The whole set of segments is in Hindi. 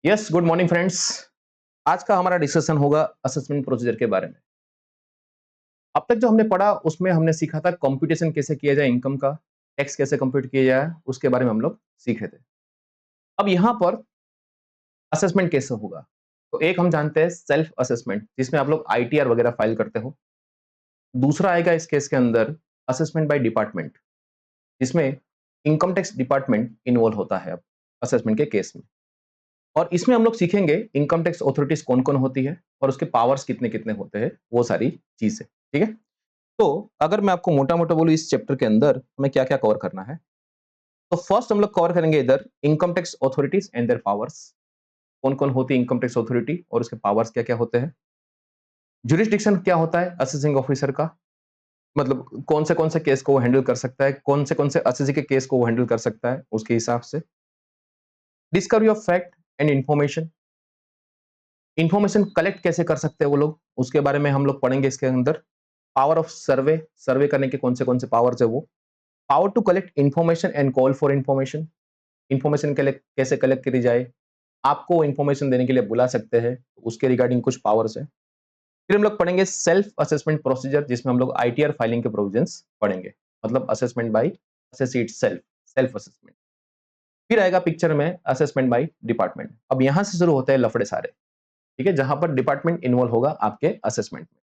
Yes, good morning friends. आज का हमारा डिस्कशन होगा असेसमेंट प्रोसीजर के बारे में। अब तक जो हमने पढ़ा उसमें हमने सीखा था कंप्यूटेशन कैसे किया जाए इनकम का, टैक्स कैसे कंप्यूट किया जाए, उसके बारे में हम लोग सीखे थे। अब यहाँ पर असेसमेंट कैसे होगा, तो एक हम जानते हैं सेल्फ असेसमेंट, जिसमें आप लोग आईटीआर वगैरह फाइल करते हो। दूसरा आएगा इस केस के अंदर असेसमेंट बाय डिपार्टमेंट, जिसमें इनकम टैक्स डिपार्टमेंट इन्वॉल्व होता है असेसमेंट के केस में। और इसमें हम लोग सीखेंगे इनकम टैक्स अथॉरिटीज कौन कौन होती है और उसके पावर्स कितने कितने होते हैं, वो सारी चीजें। ठीक है, तो अगर मैं आपको मोटा मोटा बोलूं इस चैप्टर के अंदर हमें क्या क्या कवर करना है, तो फर्स्ट हम लोग कवर करेंगे इधर income tax authorities and there powers. कौन कौन होती है इनकम टैक्स अथॉरिटी और उसके पावर्स क्या क्या होते हैं। जुरिस्डिक्शन क्या होता है असेसिंग ऑफिसर का, मतलब कौन से केस को वो हैंडल कर सकता है, कौन से असेसी के केस को वो हैंडल कर सकता है उसके हिसाब से। Discovery of fact and information, information collect कैसे कर सकते हैं वो लोग, उसके बारे में हम लोग पढ़ेंगे इसके अंदर। पावर ऑफ सर्वे, सर्वे करने के कौन से पावर्स है वो। Power to collect information and call for information, information कैसे कलेक्ट करी जाए, आपको इंफॉर्मेशन देने के लिए बुला सकते हैं, उसके रिगार्डिंग कुछ पावर्स है। फिर हम लोग पढ़ेंगे सेल्फ असेसमेंट प्रोसीजर, जिसमें हम लोग आईटीआर फाइलिंग के प्रोविजंस पढ़ेंगे, मतलब assessment bye assessee itself, self assessment. फिर आएगा पिक्चर में असेसमेंट बाय डिपार्टमेंट। अब यहां से शुरू होते हैं लफड़े सारे। ठीक है, जहां पर डिपार्टमेंट इन्वॉल्व होगा आपके असेसमेंट में।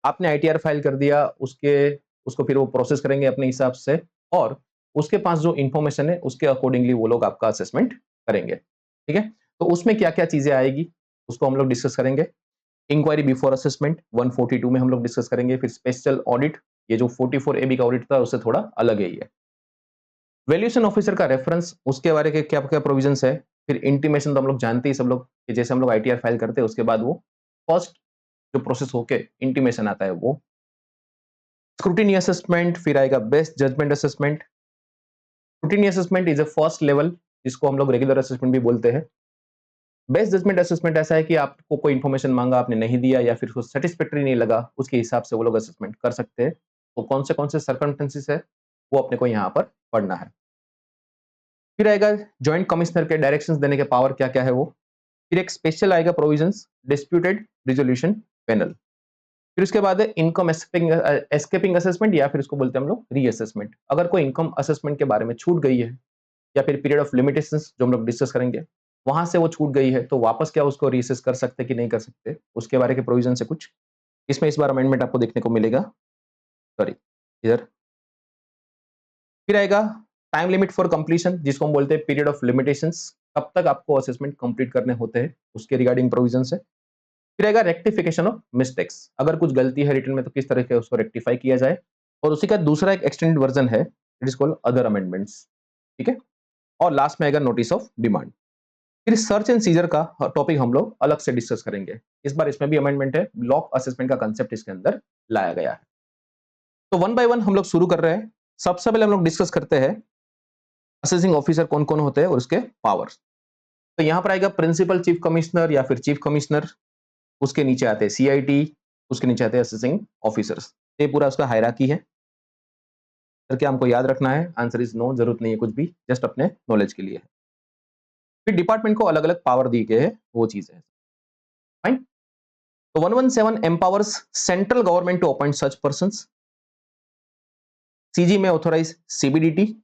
आपने आईटीआर फाइल कर दिया, उसको फिर वो प्रोसेस करेंगे अपने हिसाब से, और उसके पास जो इंफॉर्मेशन है उसके अकॉर्डिंगली वो लोग आपका असेसमेंट करेंगे। ठीक है, तो उसमें क्या क्या चीजें आएगी उसको हम लोग डिस्कस करेंगे। इंक्वायरी बिफोर असेसमेंट 142 में हम लोग डिस्कस करेंगे। फिर स्पेशल ऑडिट, ये जो 44 एबी का ऑडिट था उससे थोड़ा अलग है ये। वैल्यूएशन ऑफिसर का रेफरेंस, उसके बारे के क्या क्या प्रोविजंस है। फिर इंटीमेशन तो हम लोग जानते ही सब लोग कि जैसे हम लोग आईटीआर फाइल करते हैं उसके बाद वो फर्स्ट जो प्रोसेस होके इंटीमेशन आता है वो। स्क्रूटिनी असेसमेंट, फिर आएगा best judgment assessment. Scrutiny assessment is a first level, जिसको हम लोग रेगुलर असेसमेंट भी बोलते हैं। बेस्ट जजमेंट असेसमेंट ऐसा है कि आपको कोई इंफॉर्मेशन मांगा, आपने नहीं दिया या फिर उसको सेटिस्फैक्टरी नहीं लगा, उसके हिसाब से वो लोग असेसमेंट कर सकते हैं। तो कौन से सर्कमस्टेंसेस है वो अपने को यहाँ पर पढ़ना है। फिर आएगा जॉइंट कमिश्नर के डायरेक्शंस देने के पावर क्या क्या है वो। फिर एक स्पेशल आएगा प्रोविजंस डिस्प्यूटेड रिजोल्यूशन पैनल। फिर उसके बाद है इनकम एस्केपिंग असेसमेंट, या फिर इसको बोलते हैं हम लोग रीअसेसमेंट। अगर कोई इनकम असेसमेंट के बारे में छूट गई है, या फिर पीरियड ऑफ लिमिटेशंस जो हम लोग डिस्कस करेंगे, वहां से वो छूट गई है, तो वापस क्या उसको रीअसेस कर सकते कि नहीं कर सकते, उसके बारे के प्रोविजन से कुछ इसमें इस बार अमेंडमेंट आपको देखने को मिलेगा। सॉरी, इधर। फिर आएगा टाइम लिमिट फॉर कंप्लीशन, जिसको हम बोलते हैं पीरियड ऑफ लिमिटेशंस, कब तक आपको असेसमेंट कंप्लीट करने होते हैं, उसके रिगार्डिंग प्रोविजन है। फिर आएगा रेक्टिफिकेशन ऑफ मिस्टेक्स, अगर कुछ गलती है रिटर्न में तो किस तरह से उसको रेक्टिफाई किया जाए। और उसी का दूसरा एक एक्सटेंडेड वर्जन है, it is called other amendments. ठीक है, और लास्ट में आएगा नोटिस ऑफ डिमांड। फिर सर्च एंड सीजर का टॉपिक हम लोग अलग से डिस्कस करेंगे। इस बार इसमें भी अमेंडमेंट है, ब्लॉक असेसमेंट का कंसेप्ट इसके अंदर लाया गया है। तो वन बाय वन हम लोग शुरू कर रहे हैं। सबसे पहले हम लोग डिस्कस करते हैं असेसिंग ऑफिसर कौन कौन होते हैं और उसके पावर्स। तो यहां पर आएगा प्रिंसिपल चीफ कमिश्नर या फिर चीफ कमिश्नर, उसके नीचे आते हैं सीआईटी, उसके नीचे आते हैं असेसिंग ऑफिसर्स। ये पूरा उसका हायरार्की है। सर क्या हमको याद रखना है, आंसर इज नो, जरूरत नहीं है कुछ भी, जस्ट अपने नॉलेज के लिए है। फिर डिपार्टमेंट को अलग अलग पावर दी गए है, वो चीज है। फाइन। तो 117 empowers central government to appoint such persons. CG may authorise CBDT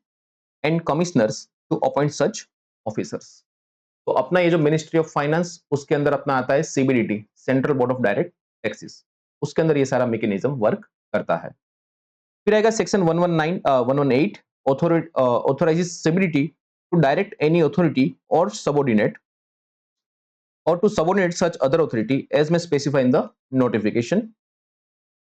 and commissioners to appoint such officers. तो अपना ये जो मिनिस्ट्री ऑफ फाइनेंस, उसके अंदर अपना आता है CBDT, central board of direct taxes, उसके अंदर ये सारा मैकेनिज्म वर्क करता है। फिर आएगा section 118 authorises CBDT to direct any authority और subordinate or to subordinate such other authority as may specify in the notification.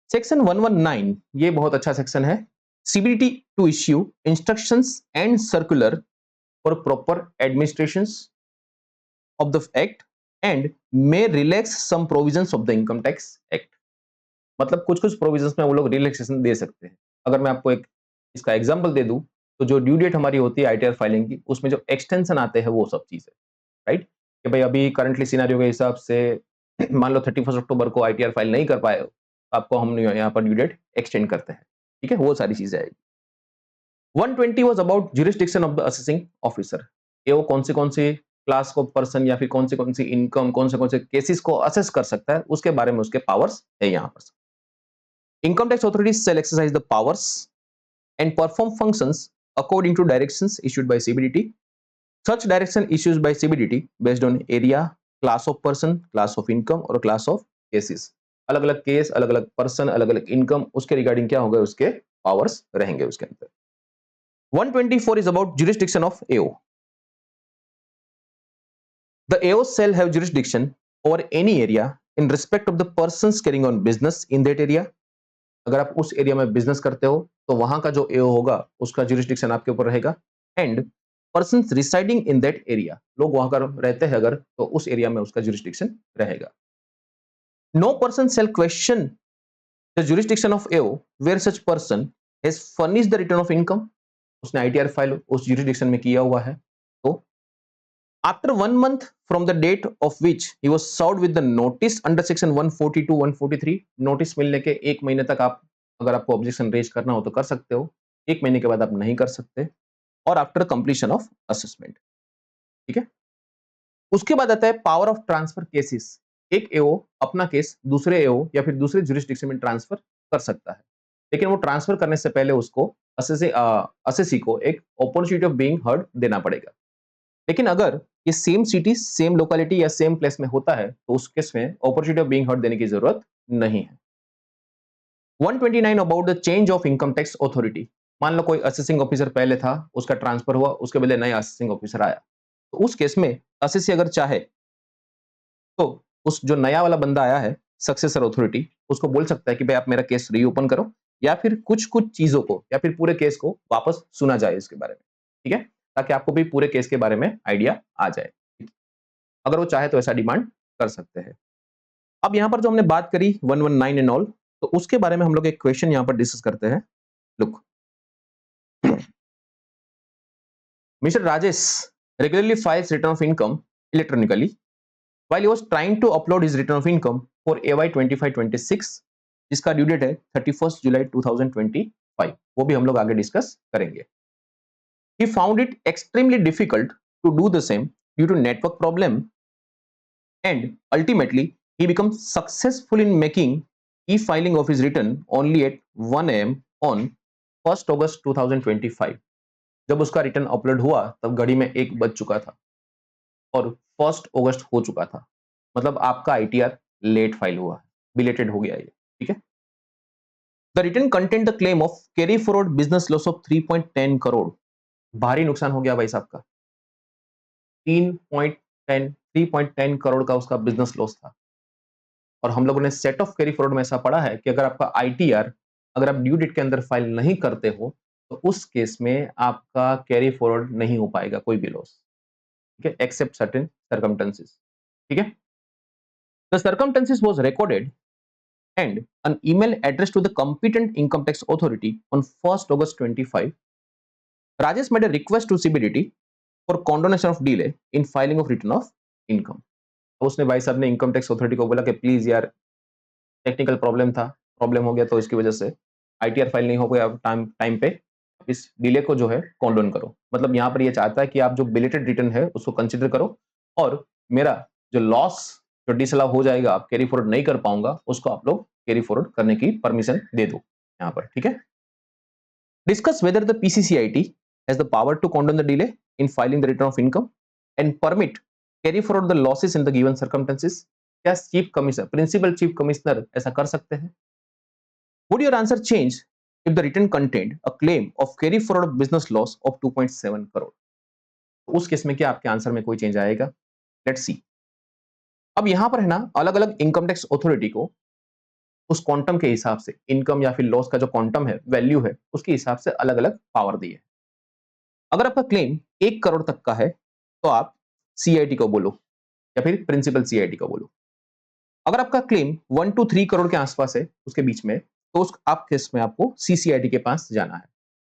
Section 119 ये बहुत अच्छा सेक्शन है। CBDT to issue instructions and circular for proper administration of the act and may relax some provisions of the income tax act. मतलब कुछ प्रोविजंस में वो लोग रिलैक्सेशन दे सकते हैं। अगर मैं आपको एक इसका एग्जांपल दे दूं, तो जो ड्यू डेट हमारी होती है आईटीआर फाइलिंग की, उसमें जो एक्सटेंशन आते हैं वो सब चीजें, राइट, कि भाई अभी करंटली सिनेरियो के हिसाब से मान लो 31 अक्टूबर को आईटीआर फाइल नहीं कर पाए हो, आपको हम यहाँ पर ड्यू डेट एक्सटेंड करते हैं। ठीक है, वो सारी चीजें आएगी। 120 was about jurisdiction of the assessing officer. ये वो कौन से क्लास को पर्सन या फिर कौन सी इनकम, कौन से केसेस को असेस कर सकता है, उसके बारे में उसके पावर्स है यहाँ पर। Income tax authorities shall exercise the powers and perform functions according to directions issued by CBDT. Such direction issues by CBDT based on area, class of person, class of income और class of cases। अलग अलग केस, अलग अलग पर्सन, अलग अलग इनकम, उसके रिगार्डिंग क्या होगा, उसके पावर्स रहेंगे उसके अंदर। 124 is about jurisdiction of AO. The AO shall have jurisdiction over any area in respect of the persons carrying on business in that area। अगर आप उस एरिया में बिजनेस करते हो तो वहां का जो एओ होगा उसका जुरिस्डिक्शन आपके ऊपर रहेगा। And persons residing in that area, लोग वहां पर रहते हैं अगर, तो उस एरिया में उसका जुरिस्डिक्शन रहेगा। No person shall question the jurisdiction of AO where such person has furnished the return of income. उसने आईटीआर फाइल उस जुरिस्डिक्शन में किया हुआ है तो after 1 month from the date of which he was served with the notice under section 142 143। Notice मिलने के 1 महीने तक आप, अगर आपको ऑब्जेक्शन रेज करना हो तो कर सकते हो, 1 महीने के बाद आप नहीं कर सकते। और आफ्टर कंप्लीशन ऑफ असेसमेंट, ठीक है। उसके बाद आता है पावर ऑफ ट्रांसफर केसेस। एक एओ अपना केस दूसरे एओ या फिर दूसरे जुरिस्डिक्शन में ट्रांसफर कर सकता है, लेकिन वो ट्रांसफर करने से पहले उसको असेसी को एक अपॉर्चुनिटी ऑफ बीइंग हर्ड देना पड़ेगा। लेकिन अगर ये सेम सिटी, सेम लोकेलिटी या सेम प्लेस में होता है तो उस केस में अपॉर्चुनिटी ऑफ बीइंग हर्ड देने की जरूरत नहीं है। 129 about the change of income tax authority. मान लो कोई असेसिंग ऑफिसर पहले था, उसका ट्रांसफर हुआ, उसके बदले नया असेसिंग ऑफिसर आया, तो उस केस में असेसी अगर चाहे तो उस जो नया वाला बंदा आया है सक्सेसर अथॉरिटी, उसको बोल सकता है कि भाई आप मेरा केस रीओपन करो, या फिर कुछ कुछ चीजों को या फिर पूरे केस को वापस सुना जाए इसके बारे में, ठीक है, ताकि आपको भी पूरे केस के बारे में आइडिया आ जाए। अगर वो चाहे तो ऐसा डिमांड कर सकते हैं। अब यहां पर जो हमने बात करी 119 एंड ऑल, तो उसके बारे में हम लोग एक क्वेश्चन यहां पर डिस्कस करते हैं। Look, mister Rajesh regularly files return of income electronically while he was trying to upload his return of income for AY 25-26, जिसका ड्यू डेट है 31 जुलाई 2025। वो भी हम लोग आगे डिस्कस करेंगे। He found it extremely difficult to do the same due to network problem, and ultimately he becomes successful in making e-filing of his return only at 1 AM on 1st August 2025। जब उसका रिटर्न अपलोड हुआ तब घड़ी में 1 बज चुका था और 1 अगस्त हो चुका था, मतलब आपका आईटीआर लेट फाइल हुआ है, बिलेटेड हो गया ये, ठीक है। The written content the claim of carry forward business loss of 3.10 crore. भारी नुकसान हो गया भाई साहब का, 3.10 करोड़ का उसका बिजनेस लॉस था। और हम लोगों ने सेट ऑफ कैरी फॉरवर्ड में ऐसा पढ़ा है कि अगर आपका आईटीआर अगर आप ड्यू डेट के अंदर फाइल नहीं करते हो तो उस केस में आपका कैरी फॉरवर्ड नहीं हो पाएगा कोई भी लॉस, ठीक है, एक्सेप्ट सर्टेन सर्कमस्टेंसेस, ठीक है। The circumstances was recorded and an email addressed to the competent income tax authority on 1st August 25, Rajesh made a request to CBDT for condonation of delay in filing of return of income। तो उसने भाई साहब ने इनकम टैक्स अथॉरिटी को बोला कि प्लीज यार टेक्निकल प्रॉब्लम हो गया तो इसकी वजह से आईटीआर फाइल नहीं हो गया टाइम पे, इस डिले को जो है कॉन्डोन करो। मतलब यहाँ पर ये चाहता है कि आप जो बिलेटेड रिटर्न है उसको कंसिडर करो और मेरा जो लॉस जो डिसअलाउ हो जाएगा, आप कैरी फॉरवर्ड नहीं कर पाऊंगा, उसको आप लोग कैरी फॉरवर्ड करने की परमिशन दे दो यहाँ पर, ठीक है। Discuss whether the PCCIT has the power to condone the delay in filing the return of income and permit carry forward the losses in the given circumstances. क्या chief commissioner, principal chief commissioner ऐसा कर सकते हैं? Would your answer change if the return contained a claim of carry forward business loss of 2.7 crore? उस केस में क्या आपके आंसर में कोई चेंज आएगा? Let's see. अब यहां पर है ना, अलग अलग इनकम टैक्स अथॉरिटी को उस क्वांटम के हिसाब से, इनकम या फिर लॉस का जो क्वांटम है, वैल्यू है, उसके हिसाब से अलग अलग पावर दी है। अगर आपका क्लेम 1 करोड़ तक का है तो आप सीआईटी को बोलो या फिर प्रिंसिपल सीआईटी को बोलो। अगर आपका क्लेम 1 to 3 करोड़ के आसपास है, उसके बीच में, तो उस आप केस में आपको सीसीआईटी के पास जाना है।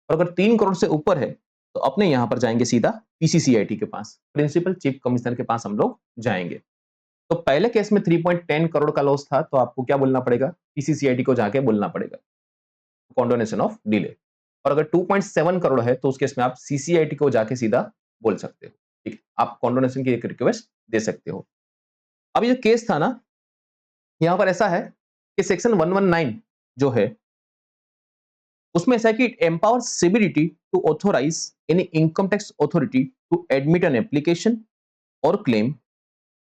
और अगर 3 करोड़ से ऊपर है तो अपने यहां पर जाएंगे सीधा पीसीसीआईटी के पास, प्रिंसिपल चीफ कमिश्नर के पास हम लोग जाएंगे। तो पहले केस में 3.10 करोड़ का लॉस था तो आपको क्या बोलना पड़ेगा? पीसीसीआईटी को जाके बोलना पड़ेगा, कॉन्डोनेशन ऑफ डिले। और अगर 2.7 करोड़ है तो उस केस में आप सीसीआईटी को जाके सीधा बोल सकते हो, ठीक है, आप कॉन्डोनेशन की एक रिक्वेस्ट दे सकते हो। अब ये केस था ना, यहाँ पर ऐसा है कि सेक्शन 119 जो है उसमें ऐसा है कि empower CBDT to authorise any income tax authority to admit an application और claim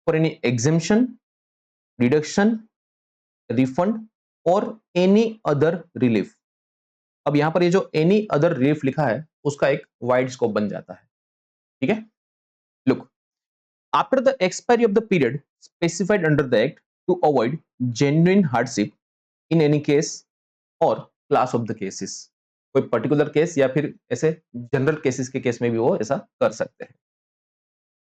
for any exemption, reduction, refund और एनी अदर रिलीफ। अब यहां पर ये जो एनी अदर रिलीफ लिखा है उसका एक वाइड स्कोप बन जाता है, ठीक है। Look, after the expiry of the period specified under the act to avoid genuine hardship in any case और क्लास ऑफ द केसेस, कोई पर्टिकुलर केस या फिर ऐसे जनरल केसेस के केस में भी वो ऐसा कर सकते हैं।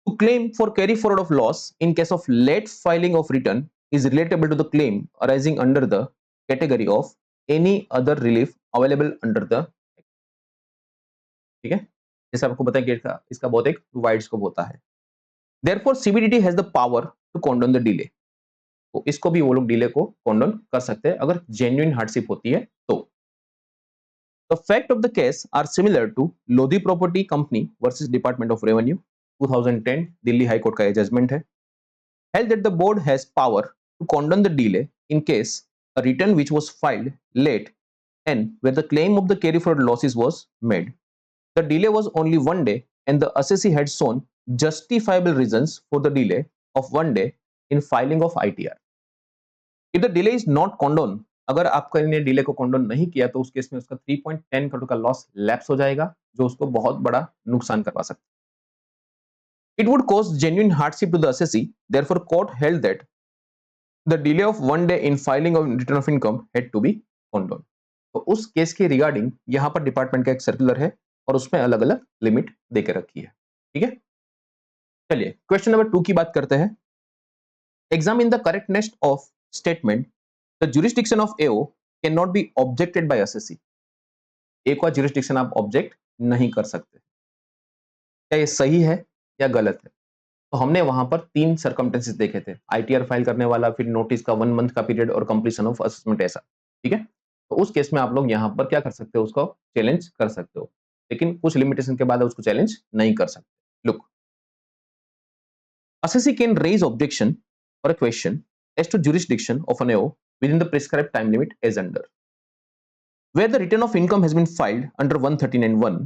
To claim for carry forward of loss in case of late filing of return is relatable to the claim arising under the category of any other relief available under the, ठीक है, जैसे आपको पता है कि इसका बहुत एक वाइड स्कोप होता है। Therefore CBDT has the power to condone the delay, तो इसको भी वो लोग डिले को कॉन्डोन कर सकते हैं अगर जेन्युइन हार्डशिप होती है तो। The fact of the case are similar to Lodhi Property Company versus Department of Revenue 2010 Delhi high court का ये जजमेंट है। Held that the board has power to condone the delay in case a return which was filed late and where the claim of the carry forward losses was made. The delay was only one day and the assessee had shown justifiable reasons for the delay of one day in filing of ITR. If the delay is not condoned, अगर आपका ने डिले को कॉन्डोन नहीं किया तो उस केस में उसका 3.10 करोड़ का लॉस लैप्स हो जाएगा जो उसको बहुत बड़ा नुकसान करवा सकता है। It would cause genuine hardship to the assessee. Therefore, court held that the delay of one day in filing of return of income had to be condoned. तो उस केस के रिगार्डिंग यहां पर डिपार्टमेंट का एक सर्कुलर है और उसमें अलग अलग लिमिट देकर रखी है, ठीक है। चलिए क्वेश्चन नंबर 2 की बात करते हैं। Examine the correctness of statement the jurisdiction of AO can not be objected by assessee. एक और जुरिस्डिक्शन आप ऑब्जेक्ट नहीं कर सकते, क्या ये सही है या गलत है। तो हमने वहां पर 3 सर्कमस्टेंसेस देखे थे, आईटीआर फाइल करने वाला, फिर नोटिस का 1 मंथ का पीरियड और कंप्लीशन ऑफ असेसमेंट ऐसा, ठीक है। तो उस केस में आप लोग यहाँ पर क्या कर सकते हो, उसको चैलेंज कर सकते हो, लेकिन कुछ लिमिटेशन के बाद उसको चैलेंज नहीं कर सकते। Look, assessee can raise objection or a question as to jurisdiction of an AO within the prescribed time limit as under. Where the return of income has been filed under 139(1),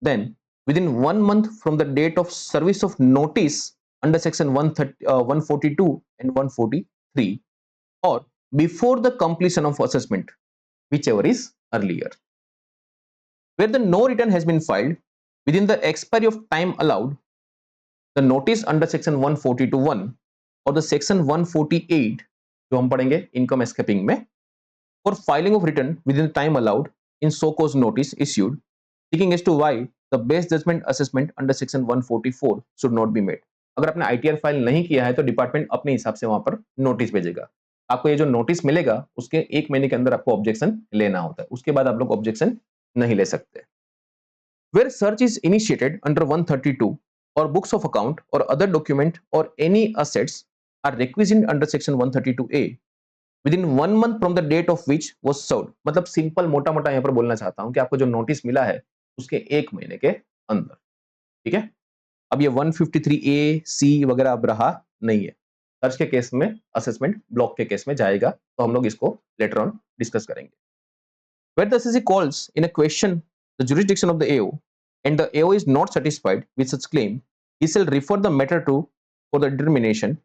then within 1 month from the date of service of notice under section 142 and 143 or before the completion of assessment, whichever is earlier. Where the no return has been filed within the expiry of time allowed, the notice under section 142(1) और the section 148 जो हम पढ़ेंगे इनकम एस्केपिंग में, for filing of return within the time allowed in so cause notice issued seeking as to why the base judgment assessment under section 144 should not be made. अगर आपने आईटीआर फाइल नहीं किया है तो डिपार्टमेंट अपने हिसाब से वहां पर नोटिस भेजेगा। आपको ये जो नोटिस मिलेगा उसके 1 महीने के अंदर आपको ऑब्जेक्शन लेना होता है, उसके बाद आप लोग ऑब्जेक्शन नहीं ले सकते। Where search is initiated under 132 or books of account or other document or any assets are requisite under section 132A within 1 month from the date of which was served, मतलब सिंपल मोटा मोटा यहाँ पर बोलना चाहता हूं कि आपको जो नोटिस मिला है उसके 1 महीने के अंदर, ठीक है। अब ये 153A C वगैरह अब रहा नहीं है, सर्च के केस में असेसमेंट ब्लॉक के केस में जाएगा, तो हम लोग इसको लेटर ऑन डिस्कस करेंगे। Where the SEC calls in a question the jurisdiction of the AO and the AO is not satisfied with such claim, he shall refer the matter to for the determination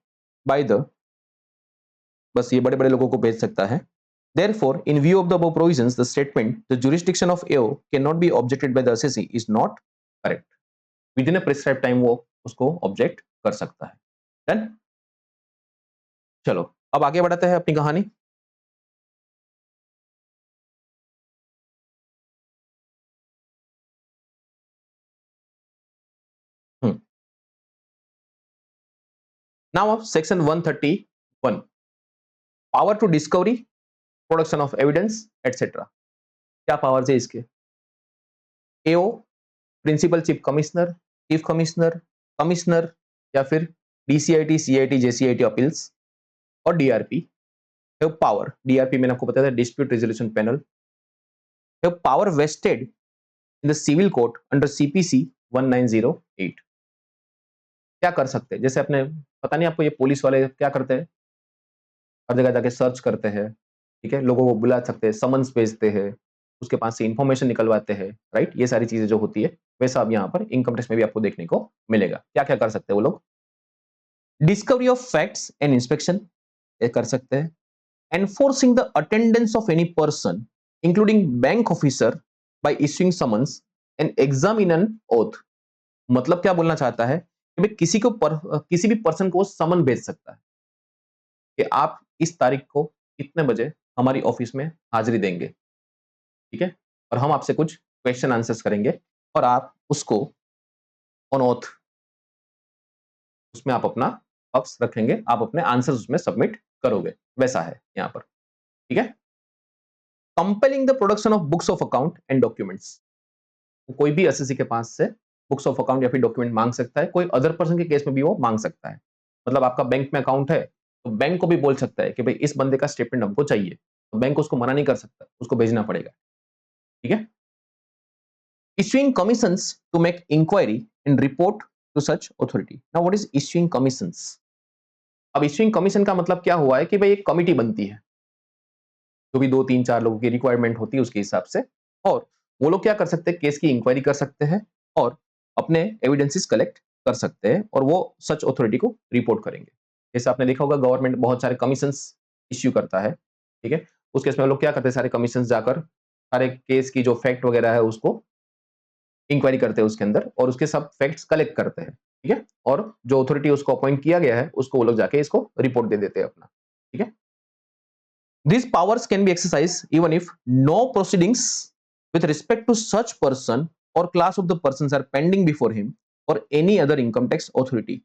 by the, बस ये बड़े बड़े लोगों को भेज सकता है। Therefore, in view of the above provisions, the statement the jurisdiction of AO cannot be objected by the SEC is not correct. Within a prescribed time वो उसको ऑब्जेक्ट कर सकता है। डन, चलो अब आगे बढ़ाते हैं अपनी कहानी। Now of section 131, power to discovery, production of evidence et cetera. क्या पावर्स है इसके? AO, principal chief commissioner, commissioner या फिर डीसीआईटी, सीआईटी, जेसीआईटी अपील्स और डीआरपी हैव पावर, डीआरपी मैंने आपको बताया था dispute resolution panel, have power vested in the civil court under CPC 1908। क्या कर सकते हैं? जैसे अपने पता नहीं आपको, ये पुलिस वाले क्या करते हैं, हर जगह जाके सर्च करते हैं, ठीक है, लोगों को बुला सकते हैं, समन्स भेजते हैं, उसके पास से इंफॉर्मेशन निकलवाते हैं, राइट? ये सारी चीजें जो होती है, वैसा अब यहाँ पर इनकम टैक्स में भी आपको देखने को मिलेगा। क्या क्या कर सकते हैं वो लोग? Discovery of facts and inspection ये कर सकते हैं। Enforcing the attendance of any person including bank officer by issuing summons and examine an oath. मतलब क्या बोलना चाहता है कि भाई किसी भी पर्सन को समन भेज सकता है कि आप इस तारीख को इतने बजे हमारी ऑफिस में हाजिरी देंगे, ठीक है, और हम आपसे कुछ क्वेश्चन आंसर्स करेंगे और आप उसको ऑन ओथ उसमें आप अपना पक्ष रखेंगे, आप अपने आंसर्स उसमें सबमिट करोगे, वैसा है यहाँ पर, ठीक है। Compelling the production of books of account and documents, कोई भी एसएससी के पास से बुक्स ऑफ अकाउंट या फिर डॉक्यूमेंट मांग सकता है, कोई अदर पर्सन के केस में भी वो मांग सकता है। मतलब आपका बैंक में अकाउंट है तो बैंक को भी बोल सकता है कि भाई इस बंदे का स्टेटमेंट हमको चाहिए, तो बैंक उसको मना नहीं कर सकता, उसको भेजना पड़ेगा, ठीक है। Issuing commissions to make inquiry and report to such authority. Now what is issuing commissions? अब इश्यूइंग कमीशन का मतलब क्या हुआ है कि भाई एक कमिटी बनती है, जो भी 2 3 4 लोगों की रिक्वायरमेंट होती है उसके हिसाब से, और वो लोग क्या कर सकते हैं, केस की इंक्वायरी कर सकते हैं और अपने एविडेंसेस कलेक्ट कर सकते हैं और वो सच अथॉरिटी को रिपोर्ट करेंगे। जैसे आपने देखा होगा गवर्नमेंट बहुत सारे कमीशंस इश्यू करता है, ठीक है, उस केस में लोग क्या करते हैं, सारे कमीशंस जाकर सारे केस की जो फैक्ट वगैरह है उसको इंक्वायरी करते हैं उसके अंदर और उसके सब फैक्ट्स कलेक्ट करते हैं, ठीक है, और जो अथॉरिटी उसको अपॉइंट किया गया है उसको वो लोग जाके इसको रिपोर्ट दे देते हैं अपना, ठीक है। These powers can be exercised even if no proceedings with respect to such person or class of the persons are pending before him or any other income tax authority।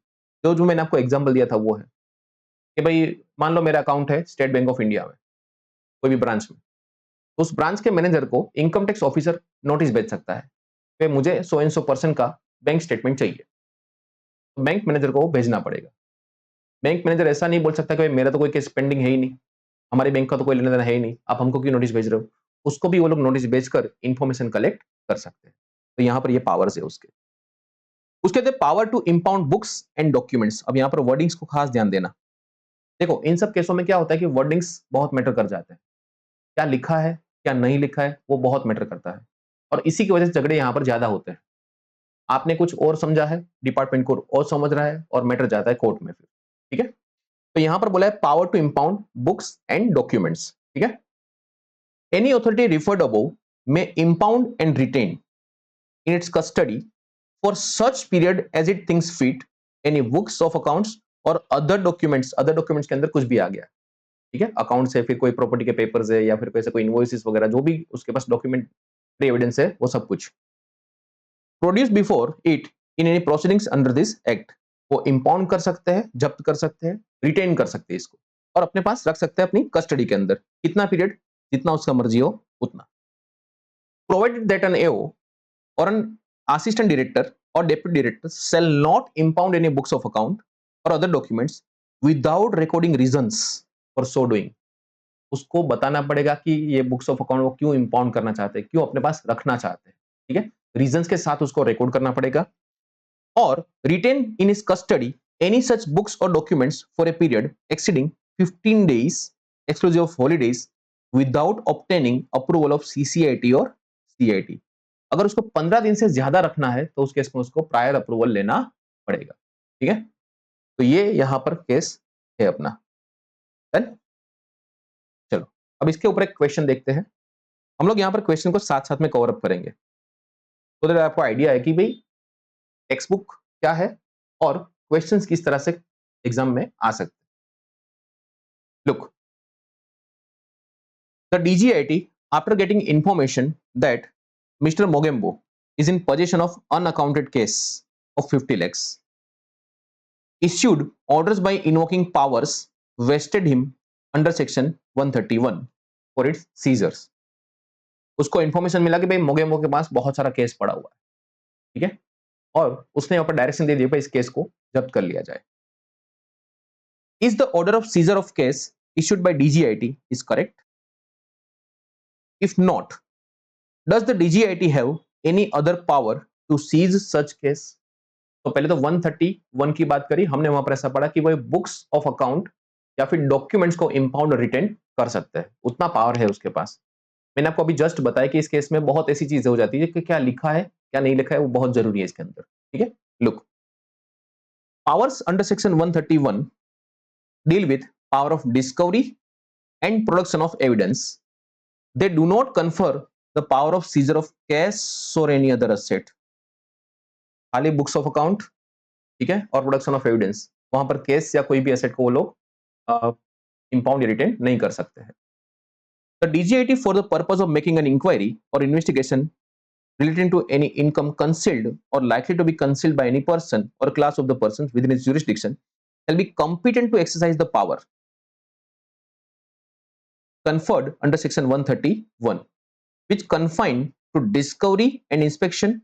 जो मैंने आपको एग्जांपल दिया था वो है कि भाई मान लो मेरा अकाउंट है स्टेट बैंक ऑफ इंडिया में, कोई भी ब्रांच में, तो उस ब्रांच के मैनेजर को इनकम टैक्स ऑफिसर नोटिस भेज सकता है कि मुझे सो एंड सो पर्सन का बैंक स्टेटमेंट चाहिए, तो बैंक मैनेजर को वो भेजना पड़ेगा। बैंक मैनेजर ऐसा नहीं बोल सकता कि भाई मेरा तो कोई केस पेंडिंग है ही नहीं, हमारे बैंक का तो कोई लेना देना है ही नहीं, आप हमको क्यों नोटिस भेज रहे हो? उसको भी वो लोग नोटिस भेजकर इंफॉर्मेशन कलेक्ट कर सकते हैं। तो यहाँ पर ये पावर्स है उसके। उसके बाद power to impound books and documents. अब यहाँ पर वर्डिंग्स को खास ध्यान देना। देखो इन सब केसों में क्या होता है कि वर्डिंग्स बहुत मैटर कर जाते हैं। क्या लिखा है, क्या नहीं लिखा है, वो बहुत मैटर करता है। और इसी की वजह से झगड़े यहाँ पर ज्यादा होते हैं। आपने कुछ और समझा है, डिपार्टमेंट को और समझ रहा है और मैटर जाता है कोर्ट में फिर, ठीक है। तो यहां पर बोला है power to impound books and documents, ठीक है। Any authority referred above may impound and retain in its custody for such period as it thinks fit any books of accounts और other documents के अंदर कुछ भी आ गया, ठीक है, अकाउंट से फिर कोई प्रॉपर्टी के पेपर्स है या फिर कोई इनवॉइसेस वगैरह जो भी उसके पास डॉक्यूमेंट एविडेंस है वो सब कुछ produce before it in any proceedings under this act. वो इंपाउंड कर सकते हैं, जब्त कर सकते हैं, रिटेन कर सकते हैं इसको और अपने पास रख सकते हैं अपनी कस्टडी के अंदर। कितना पीरियड? जितना उसका मर्जी हो उतना। Provided that an AO or an assistant director or deputy director shall not impound any books of account or other documents without recording reasons for so doing। उसको बताना पड़ेगा कि ये बुक्स ऑफ अकाउंट वो क्यों इंपाउंड करना चाहते हैं, क्यों अपने पास रखना चाहते हैं, ठीक है, रीजंस के साथ उसको रिकॉर्ड करना पड़ेगा। और retain in his custody any such books और documents for a period exceeding 15 days exclusive of holidays without obtaining approval of CCIT और सीआईटी। अगर उसको 15 दिन से ज्यादा रखना है तो उस केस में उसको प्रायर अप्रूवल लेना पड़ेगा, ठीक है। तो ये यहां पर केस है अपना। डन। चलो अब इसके ऊपर एक क्वेश्चन देखते हैं। हम लोग यहाँ पर क्वेश्चन को साथ साथ में कवर अप करेंगे तो आपको आइडिया है कि भाई टेक्स्ट बुक क्या है और क्वेश्चंस किस तरह से एग्जाम में आ सकते हैं। Look, the DGIT after getting information that Mr. Mogembo is in possession of unaccounted case of 50 lakhs, issued orders by invoking powers vested him under section 131 for its seizures। उसको इंफॉर्मेशन मिला कि भाई मोगेम्बो के पास बहुत सारा केस पड़ा हुआ है, ठीक है, और उसने यहाँ पर डायरेक्शन दे दिया भाई इस केस को जब्त कर लिया जाए। Is the order of seizure of case issued by DGIT is correct? If not, does the DGIT have any other power to seize such case? तो पहले तो 131 की बात करी हमने, वहां पर ऐसा पढ़ा कि वो बुक्स ऑफ अकाउंट या फिर डॉक्यूमेंट्स को इंपाउंड रिटेन कर सकते हैं, उतना पावर है उसके पास। मैंने आपको अभी जस्ट बताया कि इस केस में बहुत ऐसी चीजें हो जाती है कि क्या लिखा है क्या नहीं लिखा है वो बहुत जरूरी है इसके अंदर। ठीक है, look, powers under section 131 deal with power of discovery and production of evidence. They do not confer the power of seizure of cash or any other asset. खाली बुक्स ऑफ अकाउंट, ठीक है, और प्रोडक्शन ऑफ एविडेंस, वहां पर केस या कोई भी एसेट को वो लोग इंपाउंड या रिटेन नहीं कर सकते हैं। The DGIT for the purpose of making an inquiry or investigation relating to any income concealed or likely to be concealed by any person or class of the persons within its jurisdiction shall be competent to exercise the power conferred under section 131, which confine to discovery and inspection,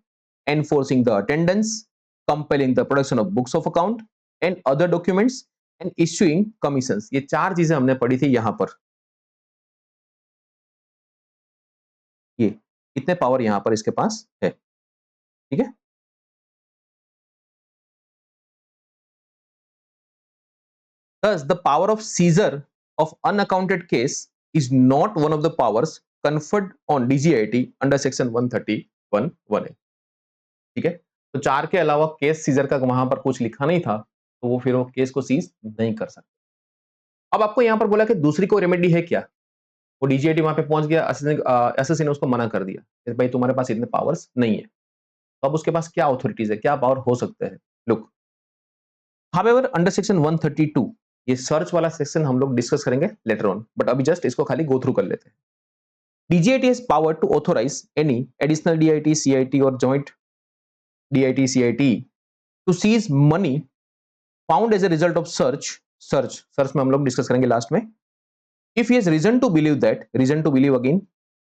enforcing the attendance, compelling the production of books of account and other documents and issuing commissions। ये चार चीजें हमने पढ़ी थी यहां पर, ये कितने पावर यहां पर इसके पास है। ठीक है, thus the power of seizure of unaccounted case is not one of the powers conferred on DGIT under section 131(1)(a। ठीक है, तो चार के अलावा केस सीजर का वहां पर कुछ लिखा नहीं था, तो वो फिर वो केस को सीज नहीं कर सकते। अब आपको यहां पर बोला कि दूसरी कोई रेमेडी है क्या, वो डीजीआईटी वहां पे पहुंच गया, एसएससी ने उसको मना कर दिया कि भाई तुम्हारे पास इतने पावर्स नहीं है। तो अब उसके पास क्या अथॉरिटीज है, क्या पावर हो सकते हैं। लुक, हाउएवर अंडर सेक्शन 132, ये सर्च वाला सेक्शन हम लोग डिस्कस करेंगे लेटर ऑन, बट अभी जस्ट इसको खाली गो थ्रू कर लेते हैं। DGIT has power to authorize any additional DIT, CIT or joint DIT, CIT to seize money found as a result of search में हम लोग डिस्कस करेंगे लास्ट में। If he has reason to believe again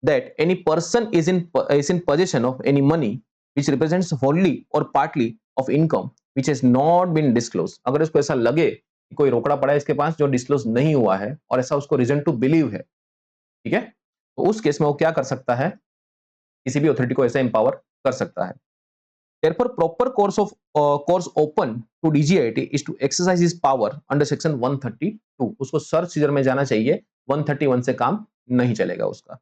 that any person is in possession of any money which represents wholly or partly of income which has not been disclosed, अगर उसको ऐसा लगे कि कोई रोकड़ा पड़ा है इसके पास जो डिस्क्लोज नहीं हुआ है और ऐसा उसको रीजन टू बिलीव है, ठीक है, तो उस केस में वो क्या कर सकता है, किसी भी अथॉरिटी को ऐसा एम्पावर कर सकता है। Therefore, proper course open to DGIT is to exercise his power under section 132। उसको सर्च सीजर में जाना चाहिए, 131 से काम नहीं चलेगा उसका।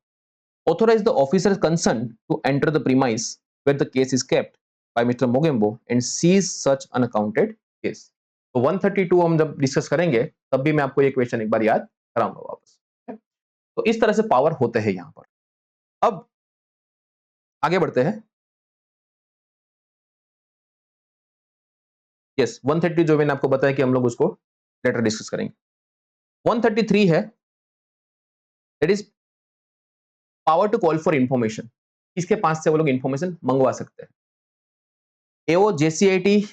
Authorize the officer concerned to enter the premise where the case is kept by Mr. Mogembo and seize such unaccounted case। तो 132 हम जब डिस्कस करेंगे तब भी मैं आपको ये क्वेश्चन एक बार याद कराऊंगा वापस। तो इस तरह से पावर होते हैं यहां पर। अब आगे बढ़ते हैं। यस, 130 जो मैंने आपको बताया कि हम लोग उसको लेटर डिस्कस करेंगे। 133 है, that is power to call for information. इसके पास से वो लोग इंफॉर्मेशन मंगवा सकते हैं। एओ, जेसीआईटी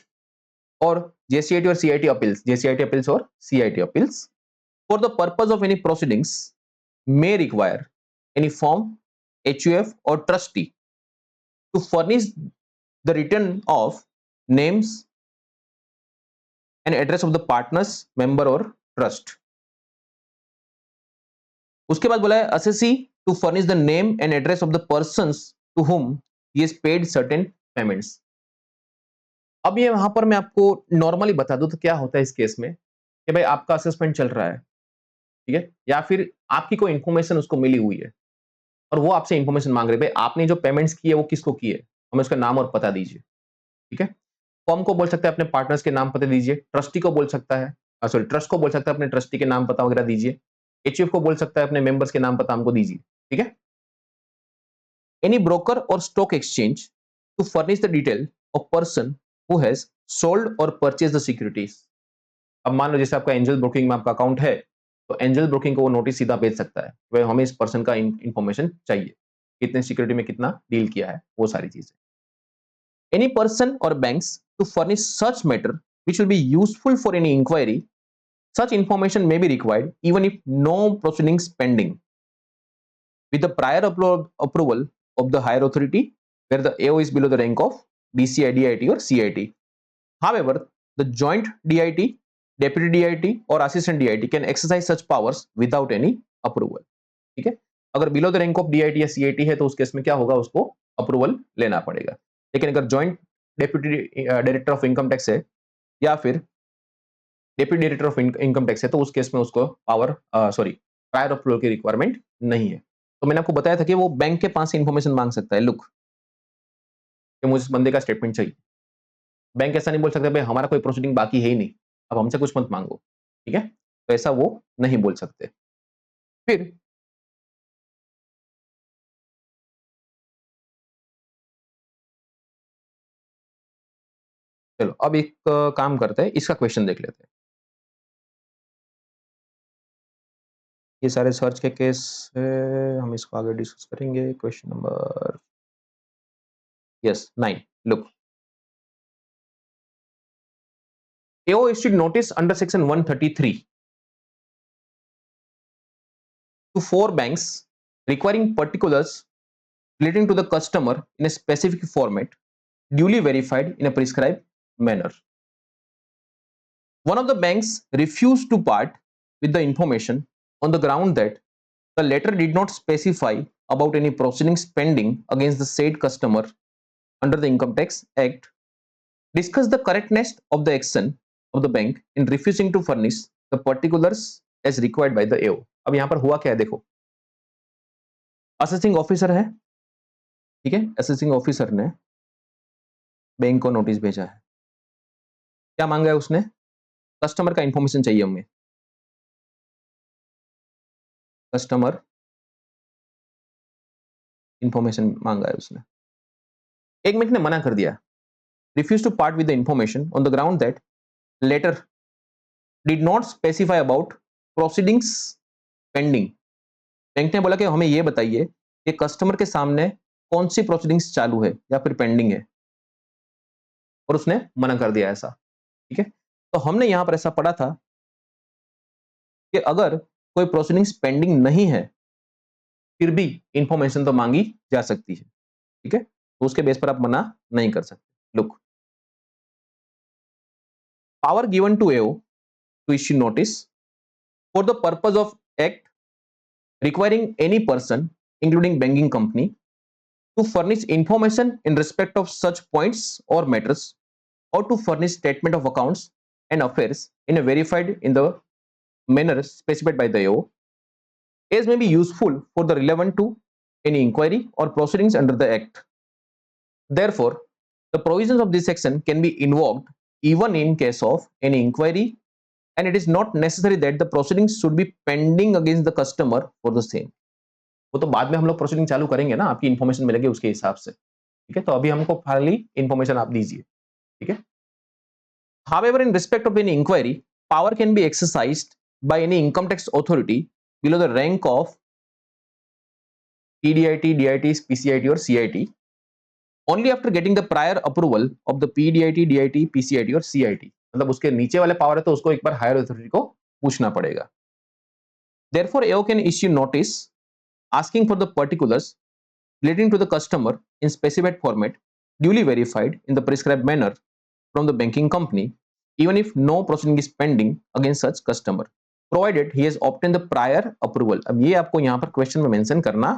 और जेसीआईटी और सीआईटी अपील्स, जेसीआईटी अपील्स और CIT appeals for the purpose of any proceedings may require any firm, HUF और trustee to furnish the return of names and address of the partners, member और ट्रस्ट। उसके बाद बोला है assessee to furnish the name and address of the persons to whom he has paid certain payments. अब ये वहां पर मैं आपको नॉर्मली बता दूं तो क्या होता है इस केस में कि भाई आपका असेसमेंट चल रहा है, ठीक है, या फिर आपकी कोई इंफॉर्मेशन उसको मिली हुई है और वो आपसे इंफॉर्मेशन मांग रहे, भाई आपने जो पेमेंट्स की है वो किसको की है, हमें उसका नाम और पता दीजिए। ठीक है, फॉर्म को बोल सकता है अपने पार्टनर्स के नाम पता दीजिए, ट्रस्टी को बोल सकता है, सॉरी ट्रस्ट को बोल सकता है अपने ट्रस्टी के नाम पता वगैरह दीजिए, HUF को बोल सकता है अपने मेंबर्स के नाम पता हमको दीजिए। ठीक है, एनी ब्रोकर और stock exchange to furnish the detail of person who has sold और परचेज द सिक्योरिटीज। अब मान लो जैसे आपका एंजल ब्रोकिंग में आपका अकाउंट है, तो एंजल ब्रोकिंग को वो नोटिस सीधा भेज सकता है, भाई हमें इस पर्सन का इंफॉर्मेशन चाहिए, कितने सिक्योरिटी में कितना डील किया है, वो सारी चीजें। Any person or banks to furnish such matter which will be useful for any inquiry, such information may be required even if no proceedings pending, with the prior approval of the higher authority where the AO is below the rank of DCI, DIT or CIT. However, the joint DIT, deputy DIT or assistant DIT can exercise such powers without any approval। ठीक है, अगर below the rank of DIT या सीआईटी है तो उस केस में क्या होगा, उसको अप्रूवल लेना पड़ेगा। लेकिन अगर joint deputy director of income tax है या फिर deputy director of income tax है तो उस केस में उसको प्रायर अप्रूवल की रिक्वायरमेंट नहीं है। तो मैंने आपको बताया था कि वो बैंक के पास से इंफॉर्मेशन मांग सकता है, लुक कि मुझे इस बंदे का स्टेटमेंट चाहिए। बैंक ऐसा नहीं बोल सकता भाई हमारा कोई प्रोसीडिंग बाकी है ही नहीं, अब हमसे कुछ मत मांगो, ठीक है? तो ऐसा वो नहीं बोल सकते। फिर चलो अब एक काम करते हैं, इसका क्वेश्चन देख लेते हैं। ये सारे सर्च के केस है, हम इसको आगे डिस्कस करेंगे। Question number 9, look AO issued notice under section 133 to 4 banks requiring particulars relating to the customer in a specific format duly verified in a prescribed manner. One of the banks refused to part with the information on the ground that the letter did not specify about any proceedings pending against the said customer under the Income Tax Act. Discuss the correctness of the action of the bank in refusing to furnish the particulars as required by the AO. अब यहां पर हुआ क्या है देखो, असेसिंग ऑफिसर है, ठीक है? असेसिंग ऑफिसर ने बैंक को नोटिस भेजा है। क्या मांगा है उसने? कस्टमर का इंफॉर्मेशन चाहिए हमें, कस्टमर इंफॉर्मेशन मांगा है उसने। एक मिनट ने मना कर दिया, refuse to part with the information on the ground that letter did not specify about proceedings pending. Bank ने बोला कि हमें यह बताइए कि कस्टमर के सामने कौन सी प्रोसीडिंग्स चालू है या फिर पेंडिंग है, और उसने मना कर दिया ऐसा, ठीक है? तो हमने यहां पर ऐसा पढ़ा था कि अगर कोई प्रोसीडिंग्स पेंडिंग नहीं है फिर भी इंफॉर्मेशन तो मांगी जा सकती है, ठीक है? तो उसके बेस पर आप मना नहीं कर सकते। Look, power given to AO to issue notice for the purpose of act requiring any person including banking company to furnish information in respect of such points or matters, or to furnish statement of accounts and affairs in a verified in the manner specified by the AO, as may be useful for the relevant to any inquiry or proceedings under the act. Therefore, the provisions of this section can be invoked even in case of any inquiry, and it is not necessary that the proceedings should be pending against the customer for the same. वो तो बाद में हम लोग प्रोसीडिंग चालू करेंगे ना, आपकी इंफॉर्मेशन मिलेगी उसके हिसाब से, ठीक है? तो अभी हमको खाली इंफॉर्मेशन आप दीजिए, ठीक है? However, in respect of any inquiry, power can be exercised by any income tax authority below the rank of PDIT, DIT, PCIT or CIT only after getting the prior approval of the PDIT, DIT, PCIT और CIT। मतलब उसके नीचे वाले पावर है तो उसको एक बार हायर अथॉरिटी को पूछना पड़ेगा। Therefore, AO can issue notice asking for the particulars relating to the customer in specified format duly verified in the prescribed manner from the banking company, even if no proceeding is pending against such customer, provided he has obtained the prior approval। अब ये आपको यहाँ पर क्वेश्चन में मेंशन करना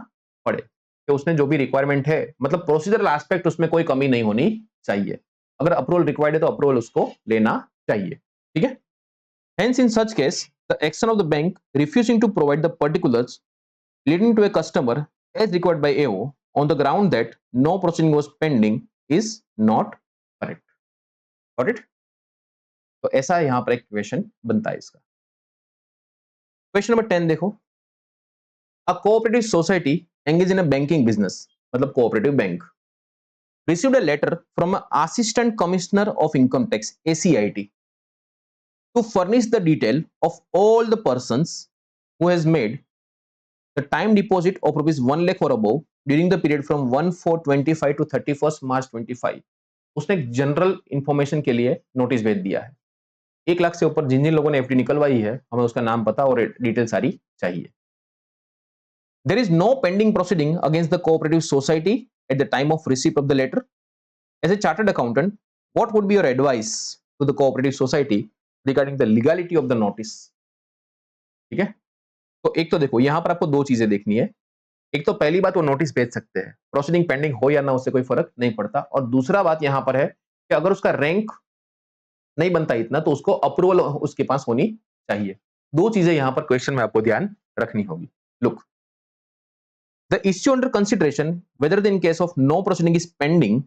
पड़े कि उसने जो भी रिक्वायरमेंट है, मतलब प्रोसीजरल एस्पेक्ट उसमें कोई कमी नहीं होनी चाहिए। अगर अप्रूवल रिक्वायर्ड है तो अप्रूवल उसको लेना चाहिए, ठीक है? Hence, in such case, the action of the bank refusing to provide the particulars leading to a customer as required by AO on the ground that no proceeding was pending is not correct. Got it? तो ऐसा यहां पर एक क्वेश्चन बनता है इसका। क्वेश्चन नंबर 10 देखो, a cooperative society engage in a banking business, मतलब cooperative bank, received a letter from an assistant commissioner of income tax ACIT to furnish the detail of all the persons who has made the time deposit of rupees 1 lakh or above during the period from 1/4/25 to 31st March 25। उसने एक जनरल इंफॉर्मेशन के लिए नोटिस भेज दिया है। 1 लाख से ऊपर जिन जिन लोगों ने एफडी निकलवाई है, हमें उसका नाम पता और डिटेल सारी चाहिए। There is no pending proceeding against the cooperative society at the time of receipt of the letter. As a chartered accountant, what would be your advice to the cooperative society regarding the legality of the notice? ठीक है? तो एक तो देखो यहां पर आपको दो चीजें देखनी है। एक तो पहली बात वो नोटिस भेज सकते हैं, प्रोसीडिंग पेंडिंग हो या ना उससे कोई फर्क नहीं पड़ता, और दूसरा बात यहां पर है कि अगर उसका रैंक नहीं बनता इतना तो उसको अप्रूवल उसके पास होनी चाहिए। दो चीजें यहां पर क्वेश्चन में आपको ध्यान रखनी होगी। Look, the issue under consideration whether in case of no proceeding is pending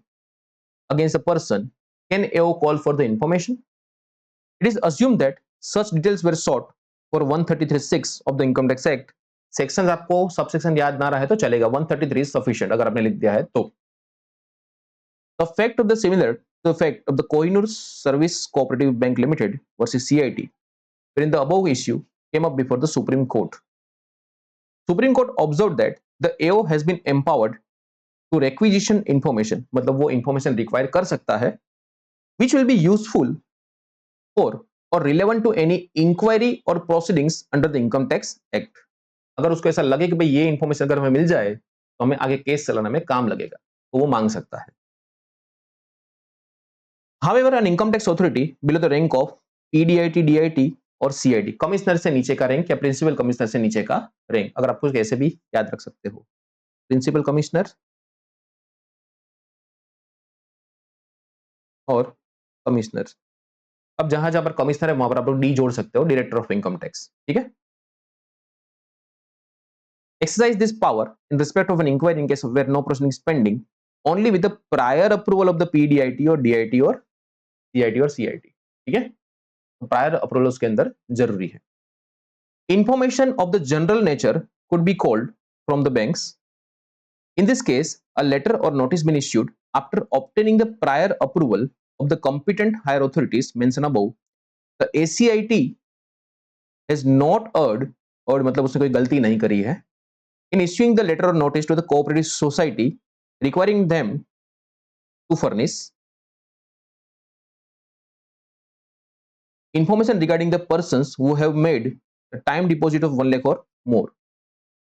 against a person, can AO call for the information? It is assumed that such details were sought for 133(6) of the Income Tax Act. Section आपको सबसेक्शन याद ना रहे तो चलेगा, 133 is sufficient अगर आपने लिख दिया है तो। The fact of the similar to the fact of the Kohinoor Service Cooperative Bank Limited versus CIT, wherein the above issue came up before the Supreme Court. Supreme Court observed that the AO has been empowered to requisition information, मतलब वो information require कर सकता है, which will be useful for or relevant to any inquiry or proceedings under the Income Tax Act. अगर उसको ऐसा लगे कि भाई ये इंफॉर्मेशन अगर हमें मिल जाए तो हमें आगे केस चलाने में काम लगेगा, तो वो मांग सकता है। However, an income tax authority below the rank of PDIT, DIT और CIT, कमिश्नर से नीचे का रैंक या प्रिंसिपल कमिश्नर से नीचे का रैंक, अगर आपको कैसे भी याद रख सकते हो, प्रिंसिपल कमिश्नर और कमिश्नर। अब जहां जहां पर कमिश्नर है वहां पर आप लोग डी जोड़ सकते हो, डायरेक्टर ऑफ इनकम टैक्स, ठीक है। Exercise this power in respect of an inquiry in case of where no proceeding is pending only with the prior approval of the PDIT or DIT or CIT or CIT, ठीक है। प्रायर अप्रूवल उसके अंदर जरूरी है। Information of the general nature could be called from the banks. In this case, a letter or notice been issued after obtaining the prior approval of the competent higher authorities mentioned above. The ACIT has not erred, और मतलब उसने कोई गलती नहीं करी है, in issuing the letter or notice to the cooperative society requiring them to furnish information regarding the persons who have made a time deposit of 1 lakh or more.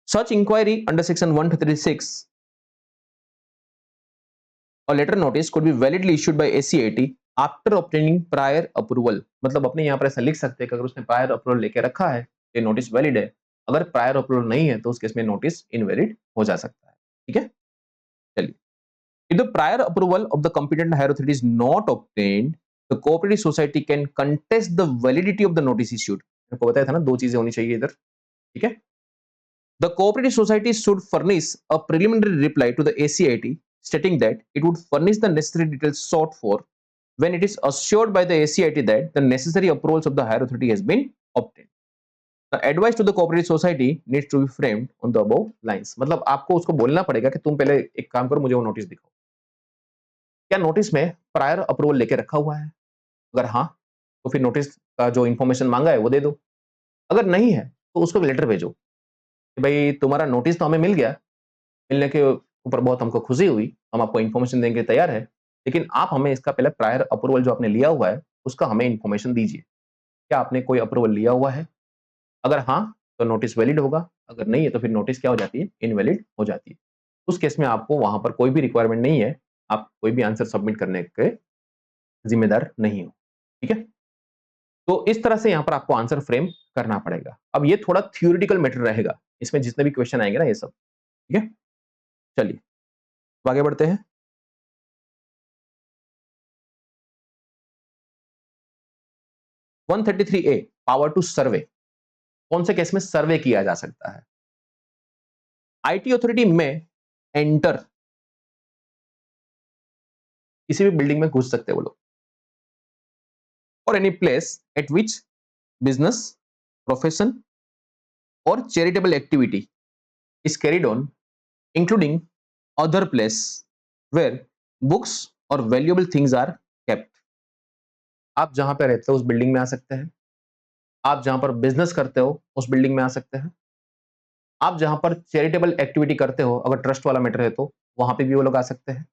Such inquiry under section 136, a letter notice could be validly issued by ACIT after obtaining prior approval. मतलब अपने यहाँ पर ऐसा लिख सकते हैं कि अगर उसने प्रायर अप्रूवल लेके रखा है ये नोटिस वैलिड है, अगर प्रायर अप्रूवल नहीं है तो उस केस में नोटिस इनवैलिड हो जा सकता है, ठीक है। चलिए, if the prior approval of the competent higher authority is not obtained, the cooperative society can contest the validity of the notice issued. आपको बताया था ना, दो चीजें होनी चाहिए इधर, ठीक है। The cooperative society should furnish a preliminary reply to the ACIT stating that it would furnish the necessary details sought for when it is assured by the ACIT that the necessary approvals of the higher authority has been obtained. The advice to the cooperative society needs to be framed on the above lines. मतलब आपको उसको बोलना पड़ेगा कि तुम पहले एक काम करो, मुझे वो नोटिस दिखाओ, क्या नोटिस में प्रायर अप्रूवल लेके रखा हुआ है, अगर हाँ तो फिर नोटिस का जो इंफॉर्मेशन मांगा है वो दे दो, अगर नहीं है तो उसको लेटर भेजो कि भाई तुम्हारा नोटिस तो हमें मिल गया, मिलने के ऊपर बहुत हमको खुशी हुई, हम आपको इन्फॉर्मेशन देने के लिए तैयार है, लेकिन आप हमें इसका पहले प्रायर अप्रूवल जो आपने लिया हुआ है उसका हमें इन्फॉर्मेशन दीजिए, क्या आपने कोई अप्रूवल लिया हुआ है, अगर हाँ तो नोटिस वैलिड होगा, अगर नहीं है तो फिर नोटिस क्या हो जाती है, इनवैलिड हो जाती है। उस केस में आपको वहां पर कोई भी रिक्वायरमेंट नहीं है, आप कोई भी आंसर सबमिट करने के जिम्मेदार नहीं हो, ठीक है। तो इस तरह से यहां पर आपको आंसर फ्रेम करना पड़ेगा। अब ये थोड़ा थ्योरेटिकल मैटर रहेगा, इसमें जितने भी क्वेश्चन आएंगे ना ये सब, ठीक है। चलिए आगे बढ़ते हैं। वन 133A, पावर टू सर्वे, कौन से केस में सर्वे किया जा सकता है। आईटी अथॉरिटी में एंटर, किसी भी बिल्डिंग में घुस सकते हैं वो लोग, और any place at which business, profession और charitable activity is carried on, including other place where books और वैल्यूएबल थिंग्स आर केप्ट। आप जहां पे रहते हो उस बिल्डिंग में आ सकते हैं, आप जहां पर बिजनेस करते हो उस बिल्डिंग में आ सकते हैं, आप जहां पर चैरिटेबल एक्टिविटी करते हो, अगर ट्रस्ट वाला मैटर है तो वहां पे भी वो लोग आ सकते हैं,